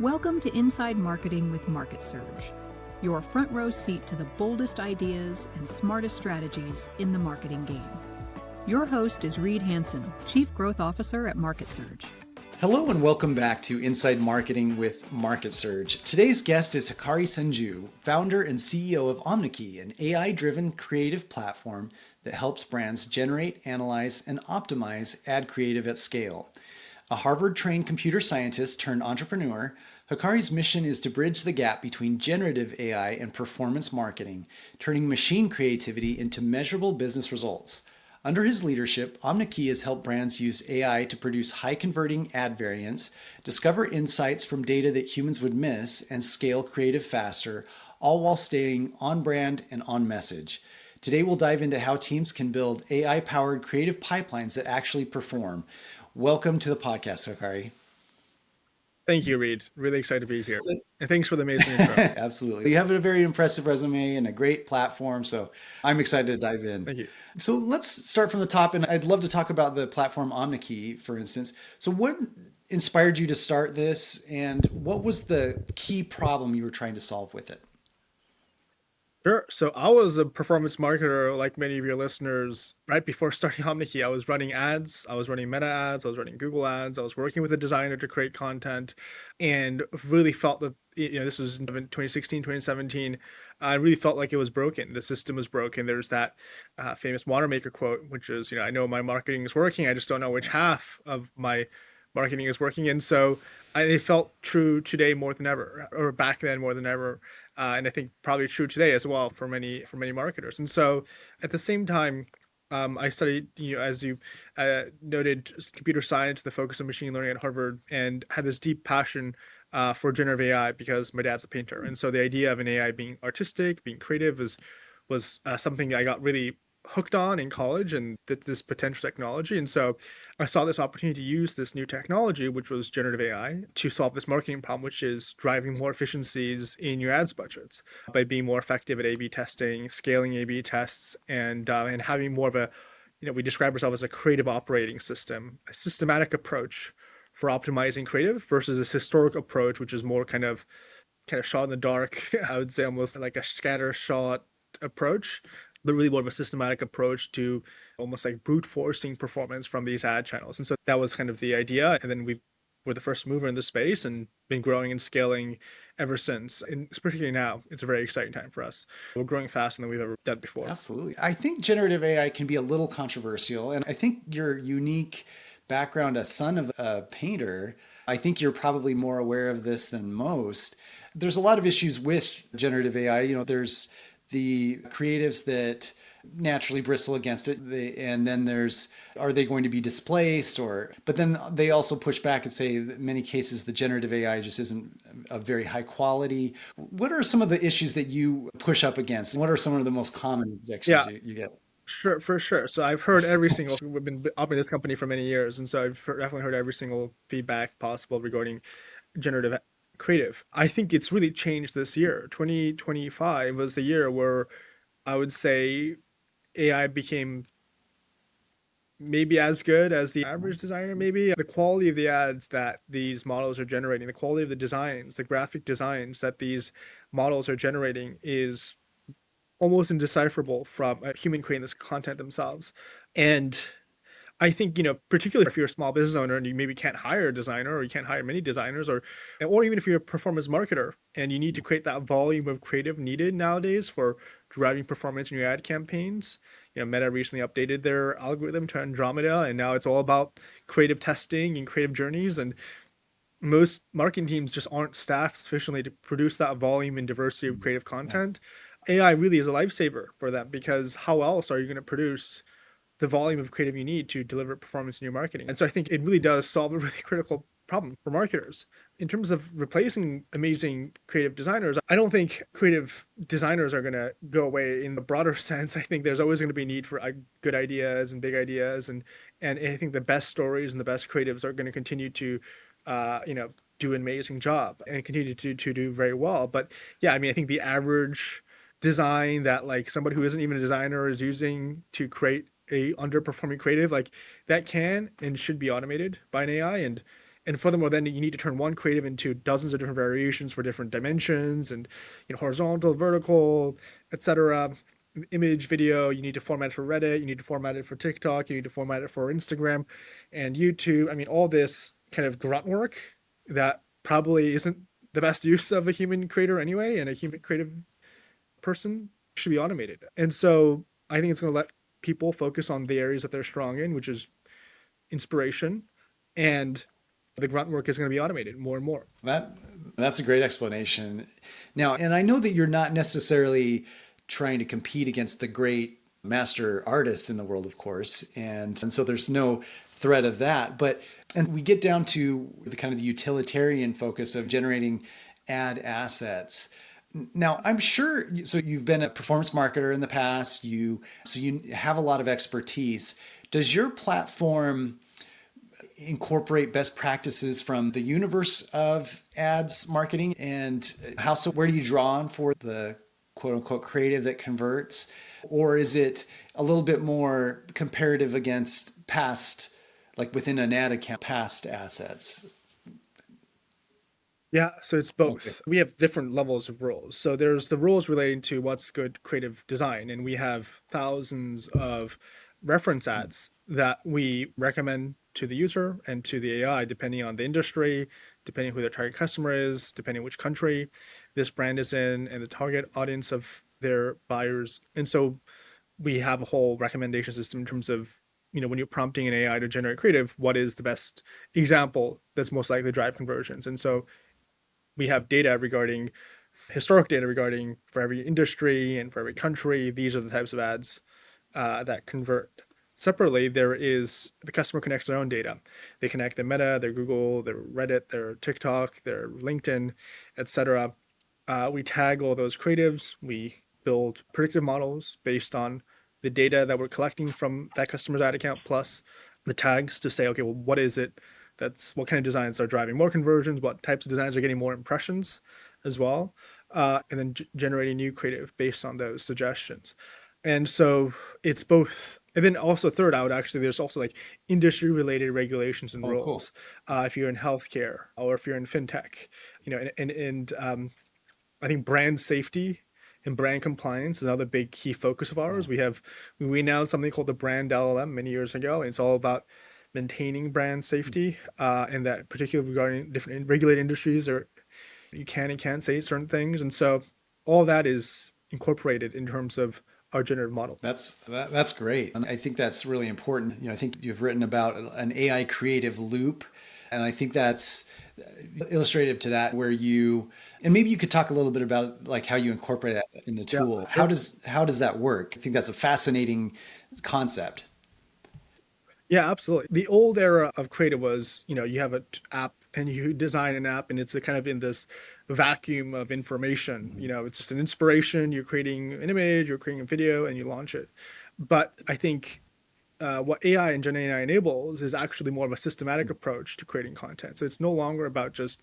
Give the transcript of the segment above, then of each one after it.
Welcome to Inside Marketing with MarketSurge, your front row seat to the boldest ideas and smartest strategies in the marketing game. Your host is Reed Hansen, Chief Growth Officer at MarketSurge. Hello and welcome back to Inside Marketing with MarketSurge. Today's guest is Hikari Senju, founder and CEO of Omneki, an AI-driven creative platform that helps brands generate, analyze, and optimize ad creative at scale. A Harvard-trained computer scientist turned entrepreneur, Hikari's mission is to bridge the gap between generative AI and performance marketing, turning machine creativity into measurable business results. Under his leadership, Omniki has helped brands use AI to produce high-converting ad variants, discover insights from data that humans would miss, and scale creative faster, all while staying on brand and on message. Today, we'll dive into how teams can build AI-powered creative pipelines that actually perform. Welcome to the podcast, Hikari. Thank you, Reed. Really excited to be here. And thanks for the amazing intro. Absolutely. You have a very impressive resume and a great platform, so I'm excited to dive in. Thank you. So let's start from the top, and I'd love to talk about the platform Omneki, for instance. So what inspired you to start this, and what was the key problem you were trying to solve with it? Sure. So I was a performance marketer, like many of your listeners. Right before starting Omniki, I was running ads. I was running Meta ads. I was running Google ads. I was working with a designer to create content, and really felt that, this was in 2016, 2017. I really felt like it was broken. The system was broken. There's that famous Watermaker quote, which is, I know my marketing is working. I just don't know which half of my marketing is working. And so it felt true today more than ever, or back then more than ever. And I think probably true today as well for many marketers. And so at the same time, I studied, as you noted, computer science, the focus of machine learning at Harvard, and had this deep passion for generative AI because my dad's a painter. And so the idea of an AI being artistic, being creative was something I got really hooked on in college, and this potential technology. And so I saw this opportunity to use this new technology, which was generative AI, to solve this marketing problem, which is driving more efficiencies in your ads budgets by being more effective at A/B testing, scaling A/B tests, and having more of a, we describe ourselves as a creative operating system, a systematic approach for optimizing creative versus this historic approach, which is more kind of shot in the dark. I would say almost like a scatter shot approach, but really more of a systematic approach to almost like brute forcing performance from these ad channels. And so that was kind of the idea. And then we were the first mover in the space and been growing and scaling ever since. And particularly now, it's a very exciting time for us. We're growing faster than we've ever done before. Absolutely. I think generative AI can be a little controversial. And I think your unique background as son of a painter, I think you're probably more aware of this than most. There's a lot of issues with generative AI. There's the creatives that naturally bristle against it, and then are they going to be displaced? But then they also push back and say that in many cases the generative AI just isn't of very high quality. What are some of the issues that you push up against? What are some of the most common objections you get? Sure, for sure. So I've heard every single, we've been operating this company for many years, and so I've definitely heard every single feedback possible regarding generative creative. I think it's really changed this year. 2025 was the year where I would say AI became maybe as good as the average designer. Maybe the quality of the ads that these models are generating, the quality of the designs, the graphic designs that these models are generating is almost indecipherable from a human creating this content themselves. And I think, particularly if you're a small business owner and you maybe can't hire a designer, or you can't hire many designers, or even if you're a performance marketer and you need to create that volume of creative needed nowadays for driving performance in your ad campaigns. Meta recently updated their algorithm to Andromeda, and now it's all about creative testing and creative journeys. And most marketing teams just aren't staffed sufficiently to produce that volume and diversity of creative content. AI really is a lifesaver for them, because how else are you going to produce the volume of creative you need to deliver performance in your marketing? And so I think it really does solve a really critical problem for marketers. In terms of replacing amazing creative designers, I don't think creative designers are going to go away in the broader sense. I think there's always going to be a need for good ideas and big ideas. And I think the best stories and the best creatives are going to continue to, do an amazing job and continue to do very well. But yeah, I think the average design that like somebody who isn't even a designer is using to create a underperforming creative, like that can and should be automated by an AI. And And furthermore, then you need to turn one creative into dozens of different variations for different dimensions and horizontal, vertical, etc. Image, video, you need to format it for Reddit, you need to format it for TikTok, you need to format it for Instagram and YouTube. I mean, all this kind of grunt work that probably isn't the best use of a human creator anyway, and a human creative person should be automated. And so I think it's going to let people focus on the areas that they're strong in, which is inspiration, and the grunt work is going to be automated more and more. That's a great explanation. Now, and I know that you're not necessarily trying to compete against the great master artists in the world, of course, and so there's no threat of that. But and we get down to the kind of the utilitarian focus of generating ad assets. Now, I'm sure, so you've been a performance marketer in the past, so you have a lot of expertise. Does your platform incorporate best practices from the universe of ads marketing, and where do you draw on for the quote unquote creative that converts? Or is it a little bit more comparative against past, like within an ad account, past assets? Yeah, so it's both. Okay. We have different levels of rules. So there's the rules relating to what's good creative design, and we have thousands of reference ads that we recommend to the user and to the AI, depending on the industry, depending who their target customer is, depending which country this brand is in, and the target audience of their buyers. And so we have a whole recommendation system in terms of, when you're prompting an AI to generate creative, what is the best example that's most likely to drive conversions? And so we have data regarding historic data regarding for every industry and for every country. These are the types of ads that convert. Separately, there is the customer connects their own data. They connect their Meta, their Google, their Reddit, their TikTok, their LinkedIn, etc. We tag all those creatives. We build predictive models based on the data that we're collecting from that customer's ad account, plus the tags to say, okay, well, what is it? What kind of designs are driving more conversions? What types of designs are getting more impressions as well? And then generating new creative based on those suggestions. And so it's both. And then also third out, actually, there's also like industry related regulations and rules. Cool. If you're in healthcare or if you're in fintech, and I think brand safety and brand compliance is another big key focus of ours. We announced something called the brand LLM many years ago, and it's all about maintaining brand safety, and that particularly regarding different regulated industries, or you can and can't say certain things. And so all that is incorporated in terms of our generative model. That's great. And I think that's really important. I think you've written about an AI creative loop, and I think that's illustrative to that, and maybe you could talk a little bit about like how you incorporate that in the tool. Yeah. How does that work? I think that's a fascinating concept. Yeah, absolutely. The old era of creative was, you have an app and you design an app and it's kind of in this vacuum of information. It's just an inspiration. You're creating an image, you're creating a video, and you launch it. But I think what AI and Gen AI enables is actually more of a systematic approach to creating content. So it's no longer about just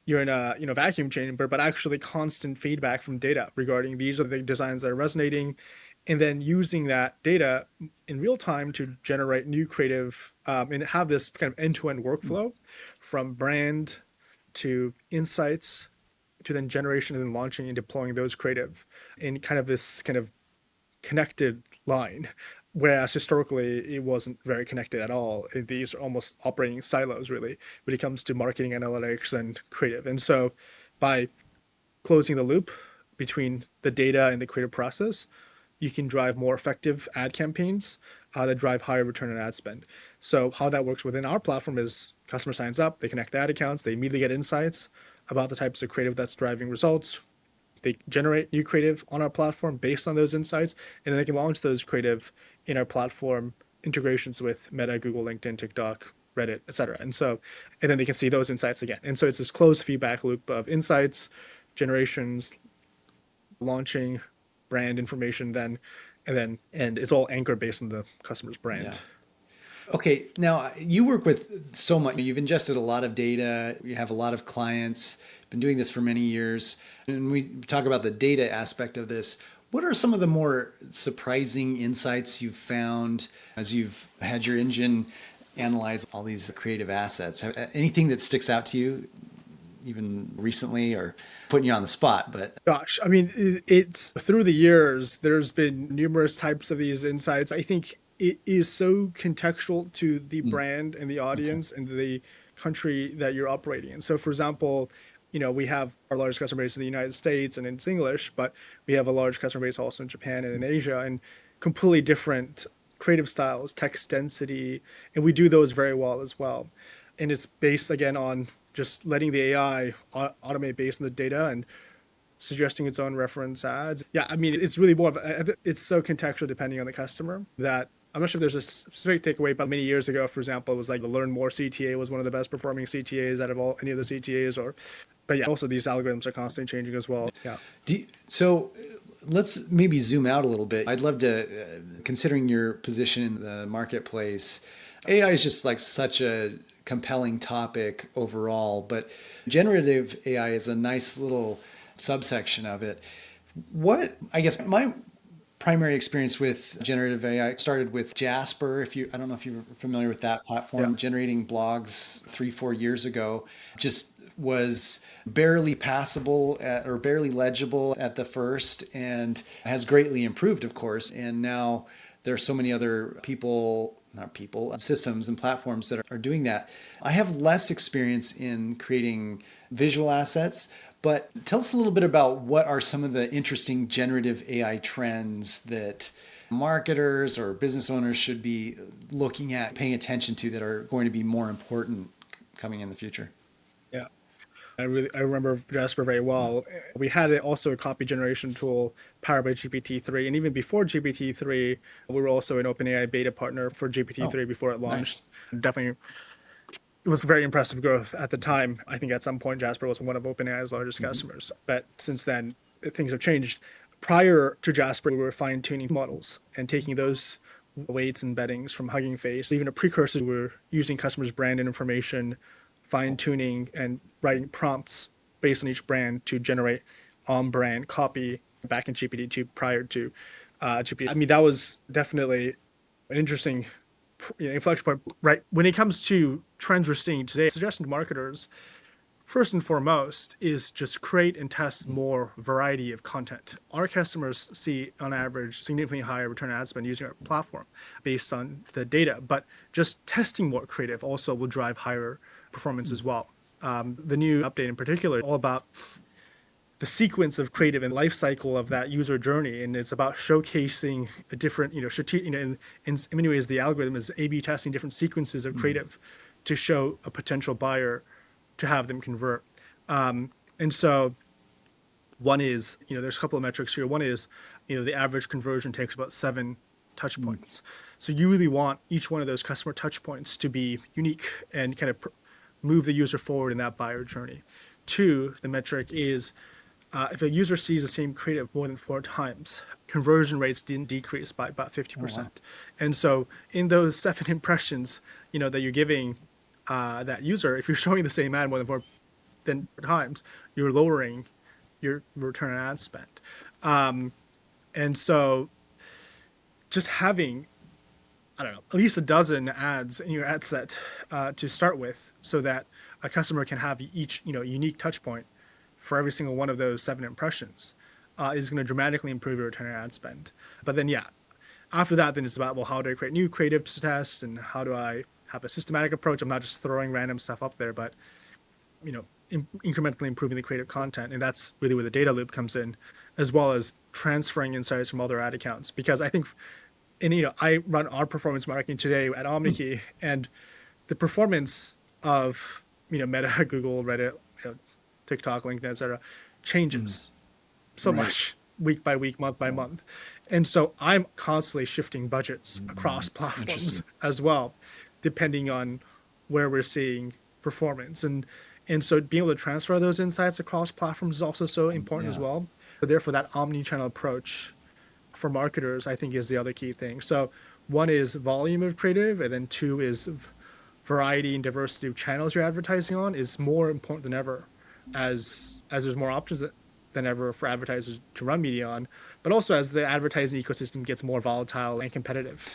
you're in a vacuum chamber, but actually constant feedback from data regarding these are the designs that are resonating, and then using that data in real time to generate new creative, and have this kind of end-to-end workflow from brand to insights to then generation and then launching and deploying those creative in kind of this kind of connected line. Whereas historically, it wasn't very connected at all. These are almost operating silos, really, when it comes to marketing analytics and creative. And so by closing the loop between the data and the creative process, you can drive more effective ad campaigns that drive higher return on ad spend. So how that works within our platform is customer signs up, they connect the ad accounts, they immediately get insights about the types of creative that's driving results. They generate new creative on our platform based on those insights, and then they can launch those creative in our platform integrations with Meta, Google, LinkedIn, TikTok, Reddit, etc. And then they can see those insights again. And so it's this closed feedback loop of insights, generations, launching, brand information, and it's all anchored based on the customer's brand. Yeah. Okay, now you work with so much. You've ingested a lot of data. You have a lot of clients. Been doing this for many years, and we talk about the data aspect of this. What are some of the more surprising insights you've found as you've had your engine analyze all these creative assets. Anything that sticks out to you, even recently, or putting you on the spot? But Gosh, I mean, it's through the years, there's been numerous types of these insights. I think it is so contextual to the brand and the okay. audience and the country that you're operating in. So, for example, we have our largest customer base in the United States and it's English, but we have a large customer base also in Japan and in Asia, and completely different creative styles, text density, and we do those very well as well. And it's based again on just letting the AI automate based on the data and suggesting its own reference ads. Yeah, I mean, it's really more of it's so contextual depending on the customer that I'm not sure if there's a specific takeaway, but many years ago, for example, it was like the Learn More CTA was one of the best performing CTAs out of any of the CTAs. But yeah, also these algorithms are constantly changing as well. Yeah. So let's maybe zoom out a little bit. I'd love to, considering your position in the marketplace, AI is just like such a compelling topic overall, but generative AI is a nice little subsection of it. I guess my primary experience with generative AI started with Jasper. I don't know if you're familiar with that platform, Yeah. generating blogs 3-4 years ago, just was barely passable or barely legible at the first, and has greatly improved, of course. And now there's so many other systems and platforms that are doing that. I have less experience in creating visual assets, but tell us a little bit about what are some of the interesting generative AI trends that marketers or business owners should be looking at, paying attention to, that are going to be more important coming in the future. Yeah. I remember Jasper very well. We had also a copy generation tool powered by GPT-3, and even before GPT-3, we were also an OpenAI beta partner for GPT-3 before it launched. Nice. Definitely, it was very impressive growth at the time. I think at some point Jasper was one of OpenAI's largest customers, but since then things have changed. Prior to Jasper, we were fine-tuning models and taking those weights and bettings from Hugging Face. Even a precursor, we were using customers' brand and information, fine-tuning and writing prompts based on each brand to generate on-brand copy back in GPT-2 prior to GPT. I mean, that was definitely an interesting inflection point, right? When it comes to trends we're seeing today, suggestion to marketers, first and foremost, is just create and test more variety of content. Our customers see, on average, significantly higher return on ad spend using our platform based on the data, but just testing more creative also will drive higher performance as well. The new update in particular is all about the sequence of creative and life cycle of that user journey, and it's about showcasing a different, in many ways, the algorithm is A/B testing different sequences of creative to show a potential buyer to have them convert. And so one is, there's a couple of metrics here. One is, the average conversion takes about 7 touch points. So you really want each one of those customer touch points to be unique and kind of move the user forward in that buyer journey. 2, the metric is if a user sees the same creative more than 4 times, conversion rates didn't decrease by about 50%. Oh, wow. And so in those 7 impressions, that you're giving that user, if you're showing the same ad more than 4 times, you're lowering your return on ad spend. And so just having, at least a dozen ads in your ad set to start with, so that a customer can have each, unique touch point for every single one of those 7 impressions is going to dramatically improve your return on ad spend. But then, after that, then it's about, well, how do I create new creative to test, and how do I have a systematic approach? I'm not just throwing random stuff up there, but incrementally improving the creative content. And that's really where the data loop comes in, as well as transferring insights from other ad accounts. Because I think, I run our performance marketing today at Omniki, and the performance of, Meta, Google, Reddit, TikTok, LinkedIn, et cetera, changes so much week by week, month by month. And so I'm constantly shifting budgets across platforms as well, depending on where we're seeing performance. And so being able to transfer those insights across platforms is also so important as well. So therefore, that omni-channel approach for marketers, I think, is the other key thing. So 1 is volume of creative, and then 2 is variety and diversity of channels you're advertising on is more important than ever, as there's more options than ever for advertisers to run media on, but also as the advertising ecosystem gets more volatile and competitive.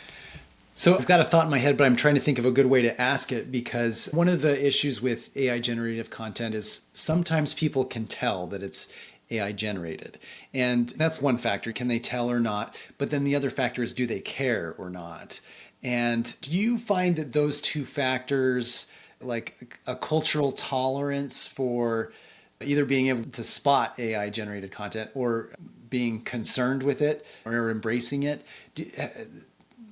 So I've got a thought in my head, but I'm trying to think of a good way to ask it, because one of the issues with AI generative content is sometimes people can tell that it's AI generated. And that's one factor. Can they tell or not? But then the other factor is, do they care or not? And do you find that those two factors, like a cultural tolerance for either being able to spot AI generated content or being concerned with it or embracing it,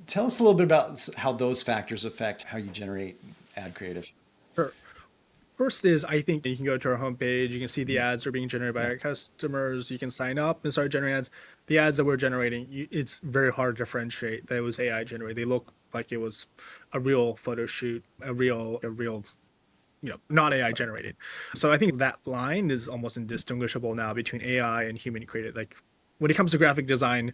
tell us a little bit about how those factors affect how you generate ad creative. Sure. First is, I think you can go to our homepage, you can see the ads are being generated by our customers, you can sign up and start generating ads. The ads that we're generating, it's very hard to differentiate that it was AI generated. They look like it was a real photo shoot, a real, not AI generated. So I think that line is almost indistinguishable now between AI and human created. Like when it comes to graphic design,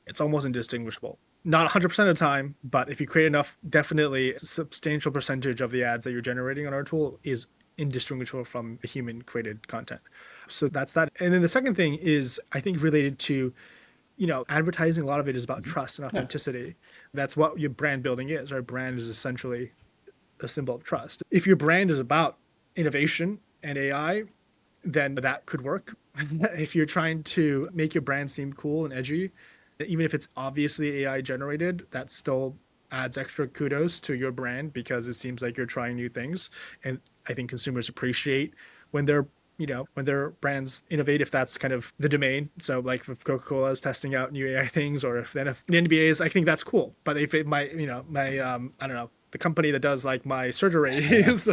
it's almost indistinguishable. Not 100% of the time, but if you create enough, definitely a substantial percentage of the ads that you're generating on our tool is indistinguishable from human created content. So that's that. And then the second thing is, I think, related to, advertising. A lot of it is about trust and authenticity. That's what your brand building is. Our brand is essentially a symbol of trust. If your brand is about innovation and AI, then that could work. If you're trying to make your brand seem cool and edgy, even if it's obviously AI generated, that still adds extra kudos to your brand because it seems like you're trying new things. And I think consumers appreciate when their brands innovate, if that's kind of the domain. So like if Coca-Cola is testing out new AI things, or if the NBA is, I think that's cool. But if it might, I don't know, the company that does like my surgery is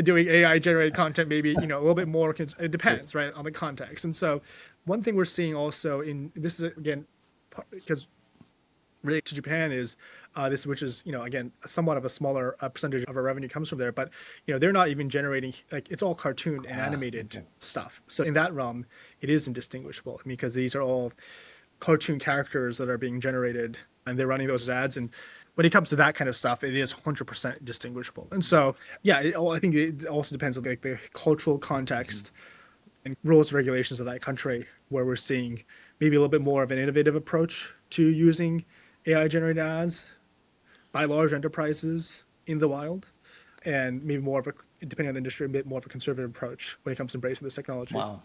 doing AI generated content, maybe, a little bit more, it depends, right, on the context. And so one thing we're seeing also this is, again, because related to Japan is this, which is, again, somewhat of a smaller percentage of our revenue comes from there, but, they're not even generating, like, it's all cartoon and animated stuff. So in that realm, it is indistinguishable because these are all cartoon characters that are being generated and they're running those ads. And when it comes to that kind of stuff, it is 100% distinguishable. And so, I think it also depends on like the cultural context and rules and regulations of that country, where we're seeing maybe a little bit more of an innovative approach to using AI generated ads by large enterprises in the wild, and maybe more of a, depending on the industry, a bit more of a conservative approach when it comes to embracing this technology. Wow.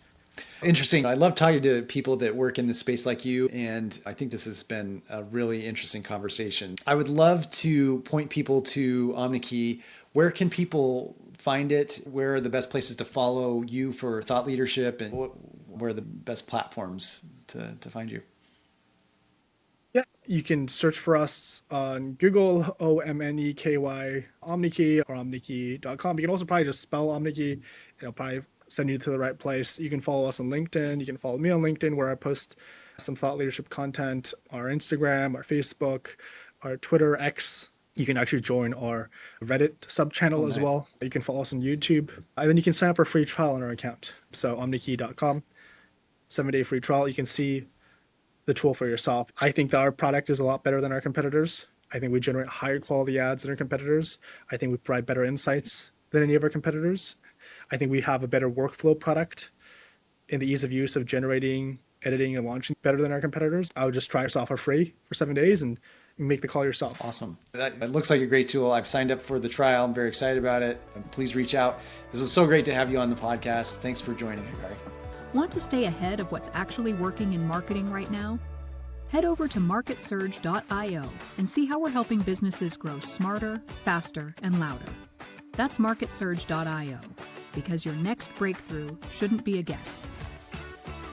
Interesting. I love talking to people that work in this space like you, and I think this has been a really interesting conversation. I would love to point people to Omnekey. Where can people find it? Where are the best places to follow you for thought leadership, and where are the best platforms to find you? Yeah, you can search for us on Google, Omneky, Omnekey, or omneki.com. You can also probably just spell Omnekey. It'll probably send you to the right place. You can follow us on LinkedIn. You can follow me on LinkedIn, where I post some thought leadership content, our Instagram, our Facebook, our Twitter, X. You can actually join our Reddit sub-channel as well. You can follow us on YouTube. And then you can sign up for a free trial on our account. So omneki.com, 7-day free trial. You can see the tool for yourself. I think that our product is a lot better than our competitors. I think we generate higher quality ads than our competitors. I think we provide better insights than any of our competitors. I think we have a better workflow product in the ease of use of generating, editing, and launching better than our competitors. I would just try yourself for free for 7 days and make the call yourself. Awesome. That looks like a great tool. I've signed up for the trial. I'm very excited about it. Please reach out. This was so great to have you on the podcast. Thanks for joining, Hikari. Want to stay ahead of what's actually working in marketing right now? Head over to MarketSurge.io and see how we're helping businesses grow smarter, faster, and louder. That's MarketSurge.io, because your next breakthrough shouldn't be a guess.